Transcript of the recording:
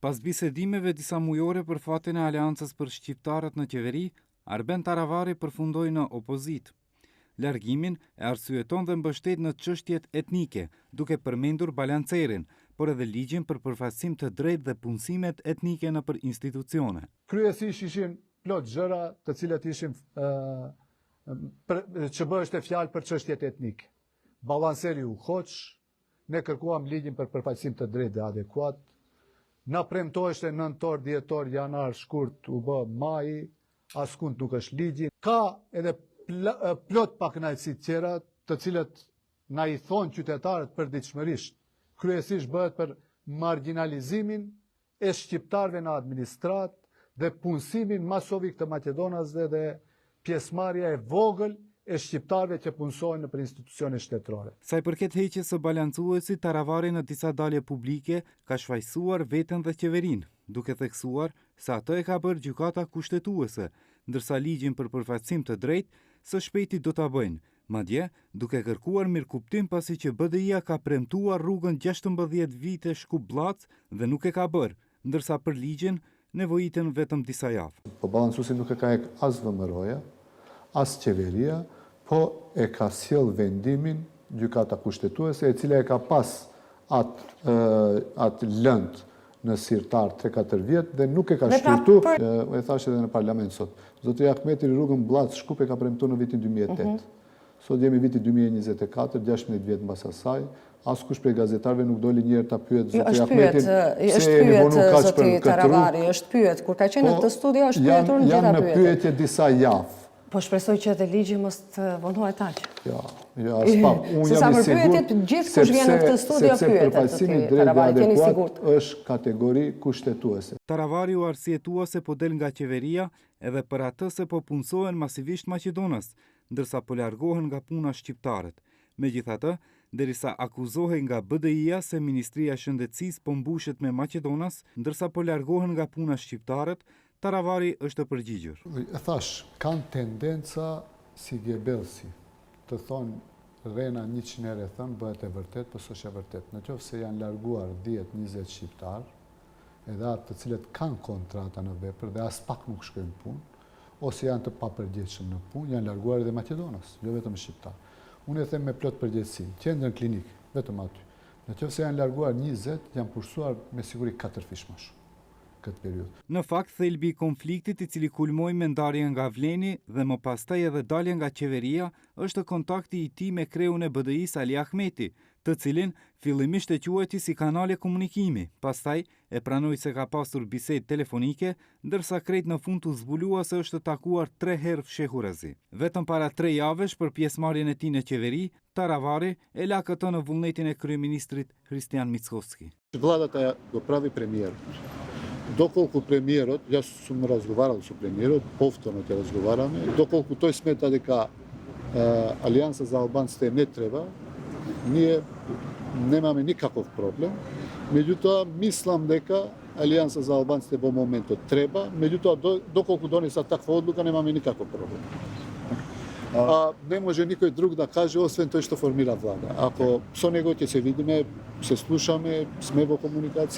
Pas bisedimeve disa mujore për fatin e Aleancës për shqiptarët në qeveri, Arben Taravari përfundoi në opozit. Largimin e arsyeton dhe mbështet në çështjet etnike, duke përmendur balancerin, por edhe ligjin për përfaqësim të drejtë dhe punësimet etnike nëpër institucione. Kryesisht ishin plot gjëra të cilat ishin që bëheshte fjalë për çështjet etnike. Balanceri u hoq, ne kërkuam ligjin për përfaqësim të drejtë dhe adekuat. Na premtoheshte nëntor, dhjetor, janar, shkurt u bë maji, askund nuk është ligji. Ka edhe plot pakënaqësi tjera, të cilat na i thonë qytetarët përditshmërisht. Kryesisht bëhet për marginalizimin e shqiptarëve në administrat dhe punësimin masovik të Maqedonasve dhe pjesëmarrja e vogël e shqiptarëve që punësojnë në institucione shtetërore. Sa i përket heqjes së balancuesit, Taravari në disa dalje publike ka shfaqsuar veten dhe qeverinë, duke theksuar se atë e ka bërë gjykata kushtetuese, ndërsa ligjin për përfaqësim të drejtë së shpejti do ta bëjnë. Madje, duke kërkuar mirëkuptim pasi që BDI-a ka premtuar rrugën 16 vite Shkup-Blac dhe nuk e ka bërë, ndërsa për ligjin nevojiten vetëm disa javë. Po balancuesi nuk e ka as VMRO-ja, as qeveria, po e ka sjell vendimin gjykata kushtetuese, e cila e ka pas atë lëndë në sirtar 3-4 vjet dhe nuk e ka shkruar. E thash edhe në parlament sot. Zoti Ahmeti rrugën Blac-Shkup e ka premtuar në vitin 2008. Sot jemi viti 2024, 16 vjet mbas asaj. Askush prej gazetarëve nuk doli një herë ta pyet Zoti Ahmetin. Është pyet Zoti Taravari, është pyet. Kur ka qenë në këtë studio është pyetur në gjitha pyetjet. Janë në pyetje disa javë. Po shpresoj që edhe ligji mos të vonohet aq. Ja, unë jam i sigurt. Gjithkush vjen në këtë studio pyet. Taravari, keni sigurt. Është kategori kushtetuese. Taravari u arsyetua se po del nga qeveria edhe për atë se po punësohen masivisht Maqedonas, ndërsa po largohen nga puna shqiptarët. Megjithatë, derisa akuzohej nga BDI-a se Ministria e Shëndetësisë po mbushet me Maqedonas, ndërsa po largohen nga puna shqiptarët, Taravari është përgjigjur. E thash, kanë tendenca si Gebelsi, të thonë rena 100 herë thënë, bëhet e vërtet, po s'është e vërtet. Në qoftë se janë larguar 10-20 shqiptar, edhe atë të cilët kanë kontrata në vepër dhe as pak nuk shkojnë punë, ose janë të papërgjegjshëm në punë, janë larguar edhe Maqedonas, jo vetëm shqiptar. Unë e them me plot përgjegjësi, qendrën klinik, vetëm aty. Në qoftë se janë larguar 20, janë pushtuar me siguri 4 fish më shumë. Në fakt, thelbi i konfliktit i cili kulmoi me ndarjen nga Vleni dhe më pastaj edhe daljen nga qeveria është kontakti i tij me kreun e BDI-s Ali Ahmeti, të cilin fillimisht e quajti si kanale komunikimi, pastaj e pranoi se ka pasur bisedë telefonike, ndërsa krejt në fund u zbulua se është takuar 3 herë fshehurazi. Vetëm para 3 javësh për pjesëmarrjen e tij në qeveri, Taravari e la këtë në vullnetin e kryeministrit Hristijan Mickovski. Vladата го прави премиерот. Доколку премиерот, јас сум разговарал со премиерот, повторно ќе разговараме, доколку тој смета дека Алијанса за албанците не треба, ние немаме никаков проблем. Меѓутоа, мислам дека Алијанса за албанците во моментот треба, меѓутоа, доколку донеса таква одлука, немаме никаков проблем. Не може никој друг да каже, освен тој што формира влада. Ако со него ќе се видиме, се слушаме, сме во комуникација.